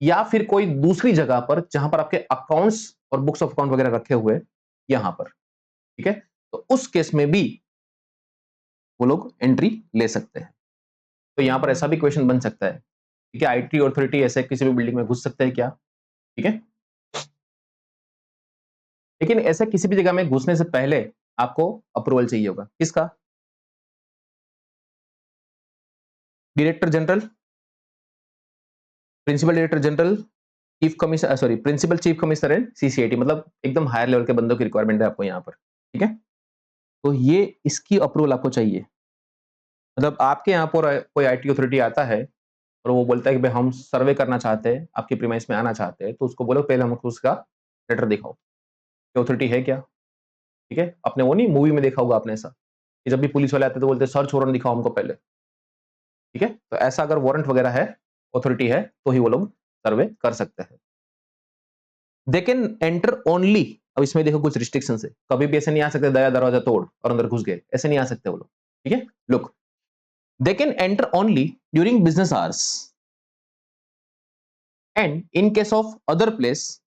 या फिर कोई दूसरी जगह पर जहां पर आपके अकाउंट्स और बुक्स ऑफ अकाउंट वगैरह रखे हुए यहां पर, ठीक है। तो उस केस में भी वो लोग एंट्री ले सकते हैं। तो यहां पर ऐसा भी क्वेश्चन बन सकता है, ठीक है, आईटी अथॉरिटी ऐसे किसी भी बिल्डिंग में घुस सकते हैं क्या, ठीक है। लेकिन ऐसे किसी भी जगह में घुसने से पहले आपको अप्रूवल चाहिए होगा, किसका, director general, principal director general, chief commissioner, sorry principal chief commissioner and CCIT, मतलब एकदम हायर लेवल के बंदों की रिक्वायरमेंट है आपको यहाँ पर, ठीक है। तो ये इसकी अप्रूवल आपको चाहिए। मतलब आपके यहाँ पर कोई आईटी अथॉरिटी आता है और वो बोलता है कि भाई हम सर्वे करना चाहते हैं, आपकी प्रीमाइस में आना चाहते हैं, तो उसको बोलो पहले हमको उसका लेटर दिखाओ, ये अथॉरिटी है क्या, ठीक है। आपने वो नहीं मूवी में देखा होगा आपने ऐसा कि जब भी पुलिस वाले आते हैं तो बोलते हैं सर्च वारंट दिखाओ हमको पहले, ठीक है। तो ऐसा अगर वारंट वगैरह है, अथॉरिटी है, तो ही वो लोग सर्वे कर सकते हैं। दे कैन एंटर ओनली, अब इसमें देखो कुछ रिस्ट्रिक्शंस है, कभी भी ऐसे नहीं आ सकते दया दरवाजा तोड़ और अंदर घुस गए, ऐसे नहीं आ सकते वो लोग, ठीक है। Look, they can enter only during business hours and in case of other place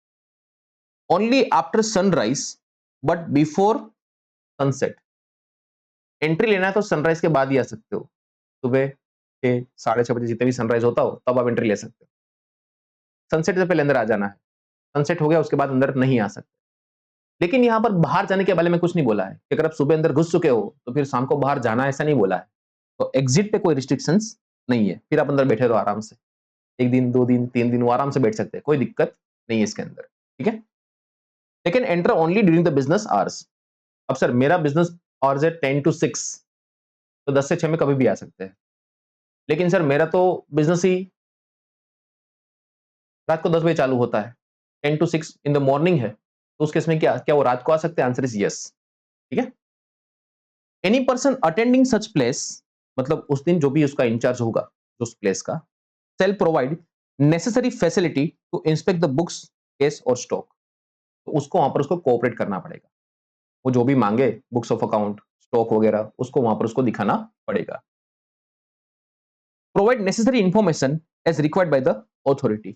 only after sunrise but before sunset. Entry लेना है तो सनराइज के बाद ही आ सकते हो, सुबह 6 साढ़े 6 बजे जितने भी सनराइज होता हो तब आप एंट्री ले सकते हो। सनसेट से पहले अंदर आ जाना है, सनसेट हो गया उसके बाद अंदर नहीं आ सकते। लेकिन यहाँ पर बाहर जाने के बारे में कुछ नहीं बोला है कि अगर आप सुबह अंदर घुस चुके हो तो फिर शाम को बाहर जाना, ऐसा नहीं बोला है। तो एग्जिट पे कोई रिस्ट्रिक्शंस नहीं है, फिर आप अंदर बैठे रहो आराम से, 1 दिन 2 दिन 3 दिन वो आराम से बैठ सकते हैं, कोई दिक्कत नहीं है इसके अंदर, ठीक है। They can enter only during the business hours. अब सर मेरा बिजनेस आवर्स है 10 to 6, तो 10 से 6 में कभी भी आ सकते हैं। लेकिन सर मेरा तो बिजनेस ही रात को 10 बजे चालू होता है, 10 to 6 इन द मॉर्निंग है, तो उस केस में क्या क्या वो रात को आ सकते हैं? आंसर इज यस, ठीक है। Any person attending such place, मतलब उस दिन जो भी उसका इंचार्ज होगा उस प्लेस का, cell provide necessary facility to inspect the books, cash और स्टॉक। तो उसको वहां पर उसको कोऑपरेट करना पड़ेगा, वो जो भी मांगे बुक्स ऑफ अकाउंट स्टॉक वगैरह उसको वहां पर उसको दिखाना पड़ेगा। Provide necessary information as required by the authority,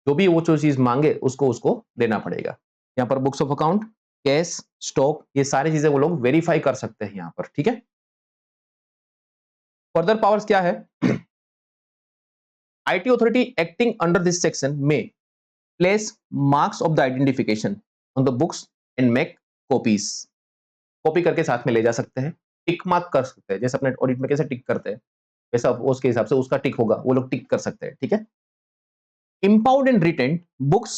जो भी वो जो चीज मांगे उसको उसको देना पड़ेगा। यहाँ पर books of account, cash, stock, ये सारी चीजें वो लोग वेरीफाई कर सकते हैं यहाँ पर, ठीक है। फर्दर पावर्स क्या है? IT authority acting under this section may place marks of the identification on the books and make copies. Copy करके साथ में ले जा सकते हैं, टिक मार्क कर सकते हैं, जैसे अपने ऑडिट में कैसे टिक करते हैं वैसा उसके हिसाब से उसका टिक होगा, वो लोग टिक कर सकते हैं, ठीक है। Impound and retain books,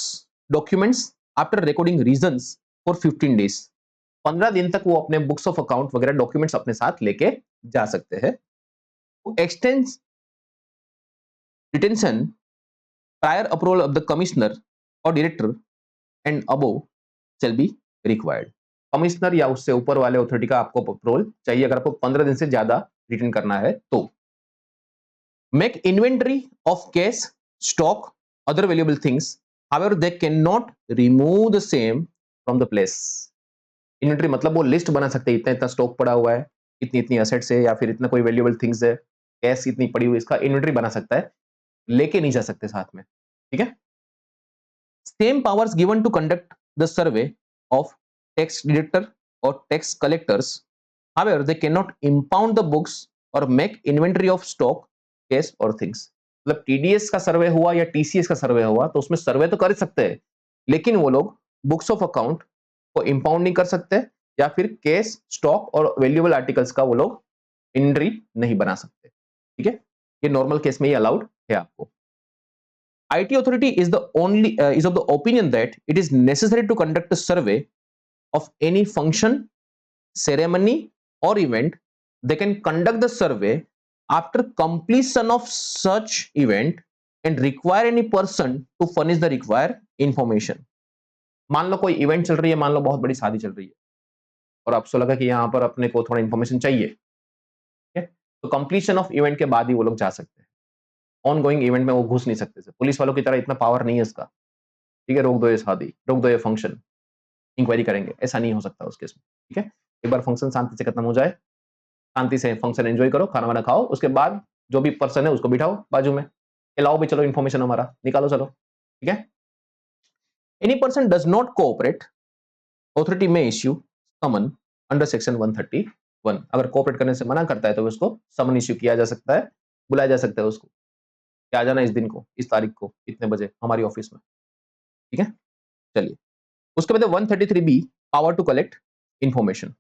documents after recording reasons for 15 days. 15 दिन तक वो अपने बुक्स ऑफ अकाउंट वगैरह डॉक्यूमेंट्स अपने साथ लेके जा सकते हैं। Extend detention prior approval of the commissioner और director and above shall be required. Commissioner या उससे ऊपर वाले अथॉरिटी का आपको अप्रूवल चाहिए अगर आपको 15 दिन से ज्यादा रिटेन करना है तो। Make inventory of cash, stock, other valuable things, however they cannot remove the same from the place. Inventory मतलब वो लिस्ट बना सकते हैं, इतना इतना स्टॉक पड़ा हुआ है, इतनी इतनी असेट्स है या फिर इतना कोई वैल्यूएबल थिंग्स है, कैश इतनी पड़ी हुई, इसका इन्वेंटरी बना सकता है, लेके नहीं जा सकते साथ में, ठीक है। Same powers given to conduct the survey of tax deductor और tax collectors, however they cannot impound the books or make inventory of stock, cash or things. मतलब टीडीएस का सर्वे हुआ या टीसीएस का सर्वे हुआ तो उसमें सर्वे तो कर सकते हैं, लेकिन वो लोग बुक्स ऑफ अकाउंट को इंपाउंड नहीं कर सकते या फिर केस, स्टॉक और वैल्यूएबल आर्टिकल्स का वो लोग इन्वेंटरी नहीं बना सकते, ठीक है। ये नॉर्मल केस में ही अलाउड है आपको। IT authority is of the opinion that it is necessary to conduct a survey of any function, ceremony or event. They can conduct the survey after completion of such event and require any person to furnish the required information. मान लो कोई इवेंट चल रही है, मान लो बहुत बड़ी शादी चल रही है और आपको लगा कि यहाँ पर अपने को थोड़ा इंफॉर्मेशन चाहिए, ठीक है, तो कंप्लीशन ऑफ इवेंट के बाद ही वो लोग जा सकते हैं। ऑन गोइंग इवेंट में वो घुस नहीं सकते, पुलिस वालों की तरह इतना पावर नहीं है इसका, ठीक है, रोक दो ये शादी, रोक दो ये फंक्शन, इंक्वायरी करेंगे, ऐसा नहीं हो सकता उस केस में, ठीक है। एक बार फंक्शन शांति से खत्म हो जाए, शांति से फंक्शन एंजॉय करो, खाना वाना खाओ, उसके बाद जो भी पर्सन है उसको बिठाओ बाजू में, लाओ भी चलो इन्फॉर्मेशन हमारा निकालो चलो, ठीक है। Any person does not cooperate, authority में इश्यू समन अंडर सेक्शन 131। अगर कोऑपरेट करने से मना करता है तो उसको समन इश्यू किया जा सकता है, बुलाया जा सकता है उसको कि आ जाना इस दिन को, इस तारीख को, इतने बजे हमारी ऑफिस में, ठीक है। चलिए उसके बाद 133B power to collect information.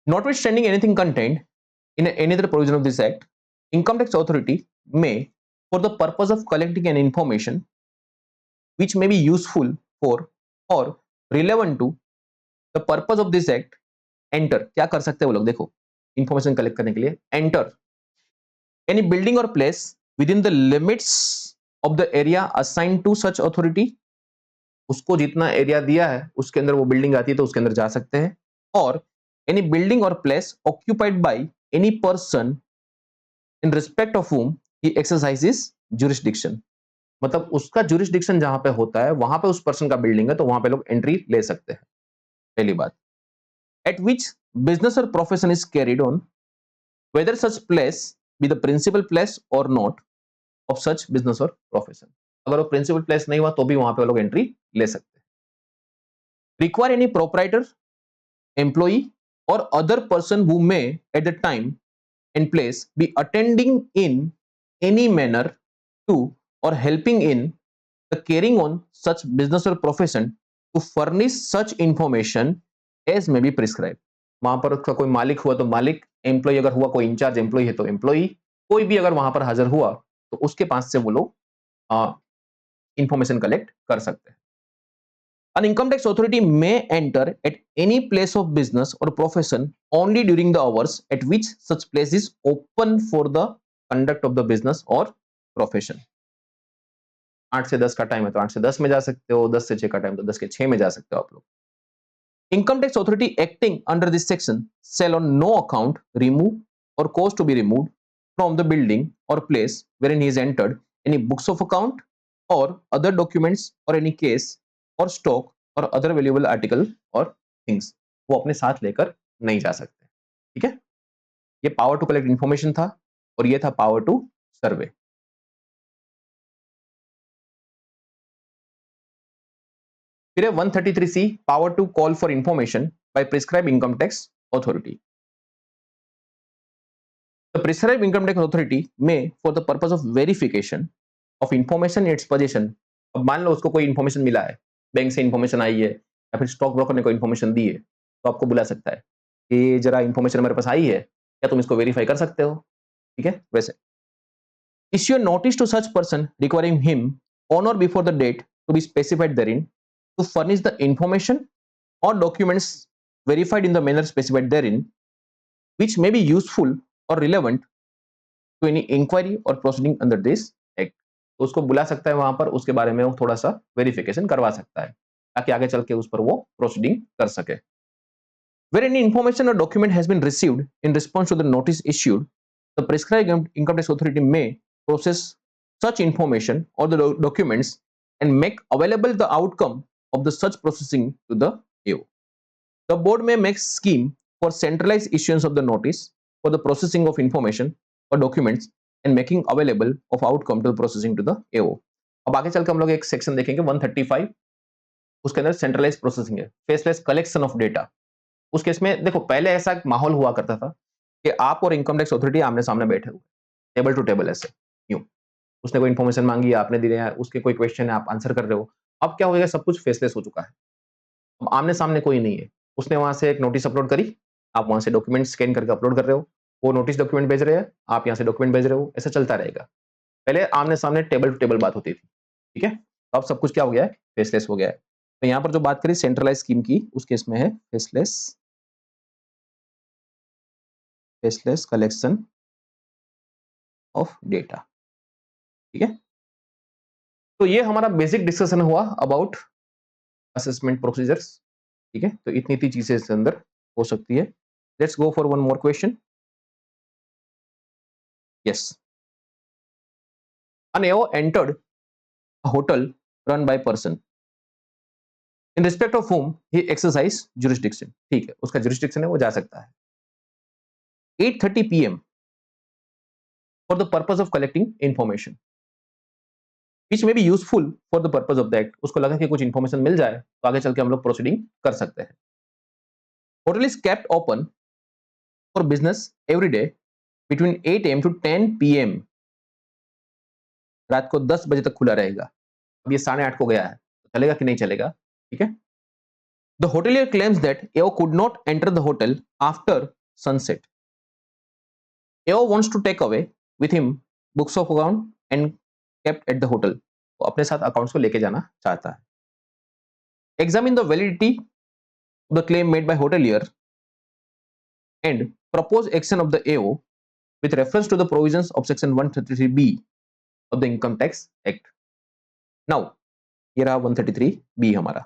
Notwithstanding anything contained in any other provision of this act, income tax authority may, for the purpose of collecting an information which may be useful for or relevant to the purpose of this act, enter, क्या कर सकते हैं वो लोग, देखो इंफॉर्मेशन कलेक्ट करने के लिए, enter any building or place within the limits of the area assigned to such authority, उसको जितना एरिया दिया है उसके अंदर वो बिल्डिंग आती है तो उसके अंदर जा सकते हैं, और एनी बिल्डिंग और place occupied by any person in respect of whom he exercises jurisdiction, मतलब उसका jurisdiction जहां पे होता है वहां पे उस पर्सन का बिल्डिंग है तो वहां पे लोग एंट्री ले सकते हैं। पहली बात, at which business or profession is carried on, whether such place be the principal place or not of such business or profession, अगर वो प्रिंसिपल प्लेस नहीं हुआ तो भी वहां पे लोग एंट्री ले सकते हैं। Require any proprietor, employee or other person who may at the time and place be attending in any manner to or helping in the carrying on such business or profession to furnish such information as may be prescribed, वहां पर उसका कोई मालिक हुआ तो मालिक, एम्प्लॉय अगर हुआ, कोई इंचार्ज एम्प्लॉय है तो एम्प्लॉय, कोई भी अगर वहां पर हाजिर हुआ तो उसके पास से वो लोग इंफॉर्मेशन कलेक्ट कर सकते हैं। An income tax authority may enter at any place of business or profession only during the hours at which such place is open for the conduct of the business or profession. 8 से 10 का टाइम है तो 8 से 10 में जा सकते हो, 10 से 6 का टाइम तो 10 के 6 में जा सकते हो आप लोग। Income tax authority acting under this section shall on no account remove or cause to be removed from the building or place wherein he is entered any books of account or other documents or any case और स्टॉक और अदर वैल्यूएबल आर्टिकल और थिंग्स वो अपने साथ लेकर नहीं जा सकते। ठीक है, ये पावर टू कलेक्ट इंफॉर्मेशन था और ये था पावर टू सर्वे। फिर 133C, power to call for information by prescribe income tax authority. The prescribe income tax authority may for the purpose of verification of information in its position, अब मान लो उसको कोई इंफॉर्मेशन मिला है, बैंक से इंफॉर्मेशन आई है या फिर स्टॉक ब्रोकर ने कोई इंफॉर्मेशन दी है तो आपको बुला सकता है कि जरा इंफॉर्मेशन हमारे पास आई है, क्या तुम इसको वेरीफाई कर सकते हो। ठीक है, वैसे issue notice to such person requiring him on और before the date to be specified therein to furnish the information और documents verified in the manner specified therein which may be useful और रिलेवेंट टू एनी इंक्वायरी और प्रोसीडिंग अंडर दिस एक्ट, तो उसको बुला सकता है वहां पर, उसके बारे में वो थोड़ा सा वेरिफिकेशन करवा सकता है ताकि आगे चल के उस पर वो प्रोसीडिंग कर सके। Where any information or document has been received in response to the notice issued, the prescribed income tax authority may process such information or the documents and make available the outcome of the such processing to the AO. The board may make scheme for centralized issuance of the notice for the processing of information or documents and making available of outcome to the processing to the AO. अब आगे चल के हम लोग एक सेक्शन देखेंगे 135, उसके अंदर सेंट्रलाइज प्रोसेसिंग है, फेसलेस कलेक्शन ऑफ डेटा। उस केस में देखो पहले ऐसा एक माहौल हुआ करता था कि आप और इनकम टैक्स अथॉरिटी आमने सामने बैठे हुए, टेबल टू टेबल, ऐसे यूं, उसने कोई इन्फॉर्मेशन मांगी, आपने दी है, उसके कोई क्वेश्चन है, आप आंसर कर रहे हो। अब क्या हो गया, सब कुछ फेसलेस हो चुका है, अब आमने सामने कोई नहीं है। उसने वहां से एक नोटिस अपलोड करी, आप वहां से डॉक्यूमेंट स्कैन करके अपलोड कर रहे हो, वो नोटिस डॉक्यूमेंट भेज रहे हैं, आप यहाँ से डॉक्यूमेंट भेज रहे हो, ऐसा चलता रहेगा। पहले आमने सामने टेबल टू टेबल बात होती थी, ठीक है, अब सब कुछ क्या हो गया है, फेसलेस हो गया है। तो यहाँ पर जो बात करी सेंट्रलाइज स्कीम की, उस केस में है फेसलेस कलेक्शन ऑफ डेटा। ठीक है, तो ये हमारा बेसिक डिस्कशन हुआ अबाउट असेसमेंट प्रोसीजर्स। ठीक है, तो इतनी चीजें इसके अंदर हो सकती है। Let's go for one more question. Yes, an AO entered a hotel run by person in respect of whom he exercise jurisdiction। ठीक है, उसका jurisdiction है, वो जा सकता है। 8:30 PM for the purpose of collecting information which may be useful for the purpose of the act, उसको लगा कि कुछ इंफॉर्मेशन मिल जाए तो आगे चल के हम लोग प्रोसीडिंग कर सकते हैं। Hotel is kept open for business every day between 8 AM to 10 PM, रात को 10 बजे तक खुला रहेगा। अब ये 8:30 को गया है तो चलेगा कि नहीं चलेगा। ठीक है, the hotelier claims that AO could not enter the hotel after sunset. AO wants to take away with him books of account and kept at the hotel. वो अपने साथ अकाउंट्स को लेके जाना चाहता है. Examine the validity of the claim made by hotelier and propose action of the AO with reference to the provisions of section 133B of the Income Tax Act. Now, ये रहा 133B हमारा,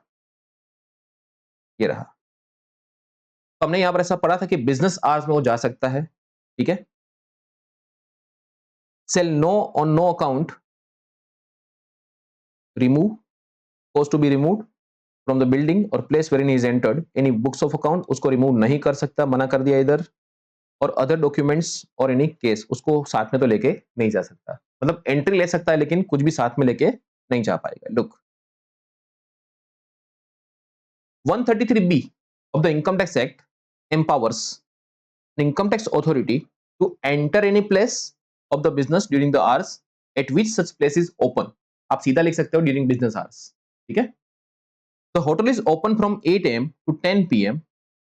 ये रहा. हमने यहां पर ऐसा पढ़ा था कि बिजनेस आवर्स में वो जा सकता है, ठीक है. Shall no on no account remove cause to be removed from the building और place where in is entered any books of account, उसको रिमूव नहीं कर सकता, मना कर दिया इधर. और अदर डॉक्यूमेंट्स और एनी केस, उसको साथ में तो लेके नहीं जा सकता. मतलब एंट्री ले सकता है लेकिन कुछ भी साथ में लेके नहीं जा पाएगा. Look, 133B of the Income Tax Act empowers the income tax authority to enter any place of the business during the hours at which such place is open. आप सीधा लिख सकते हो during business hours, ठीक है. The hotel is open from 8 AM to 10 PM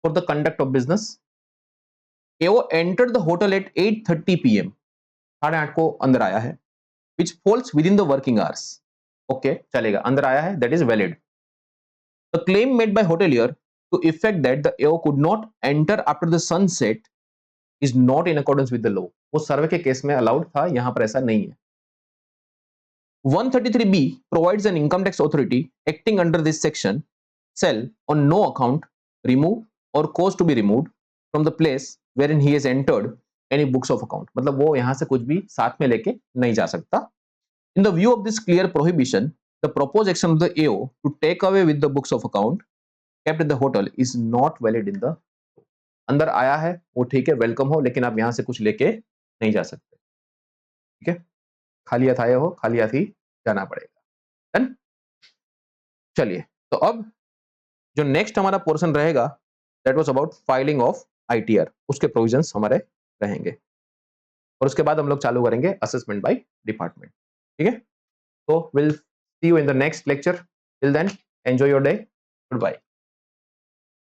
for the conduct of business. AO entered the hotel at 8:30 PM, 8:30 को अंदर आया है, which falls within the working hours. Okay, चलेगा, अंदर आया है, that is valid. The claim made by hotelier to effect that the AO could not enter after the sunset is not in accordance with the law. वो सर्वे के केस में अलाउड था, यहां पर ऐसा नहीं है. 133B provides an income tax authority acting under this section shall on no account remove or cause to be removed from the place wherein he has entered any books of account. मतलब वो यहां से कुछ भी साथ में लेके नहीं जा सकता. In the view of this clear prohibition, the proposed action of the AO to take away with the books of account kept at the hotel is not valid in the. अंदर आया है वो ठीक है, वेलकम हो, लेकिन आप यहां से कुछ लेके नहीं जा सकते, ठीक है. खाली हाथ आए हो, खाली हाथ ही जाना पड़ेगा. डन. चलिए, तो अब जो नेक्स्ट हमारा पोर्शन रहेगा that was about filing of ITR, उसके प्रोविजंस हमारे रहेंगे और उसके बाद हम लोग चालू करेंगे असेसमेंट बाय डिपार्टमेंट, ठीक है. तो will see you in the next lecture. Till then enjoy your day. Good bye.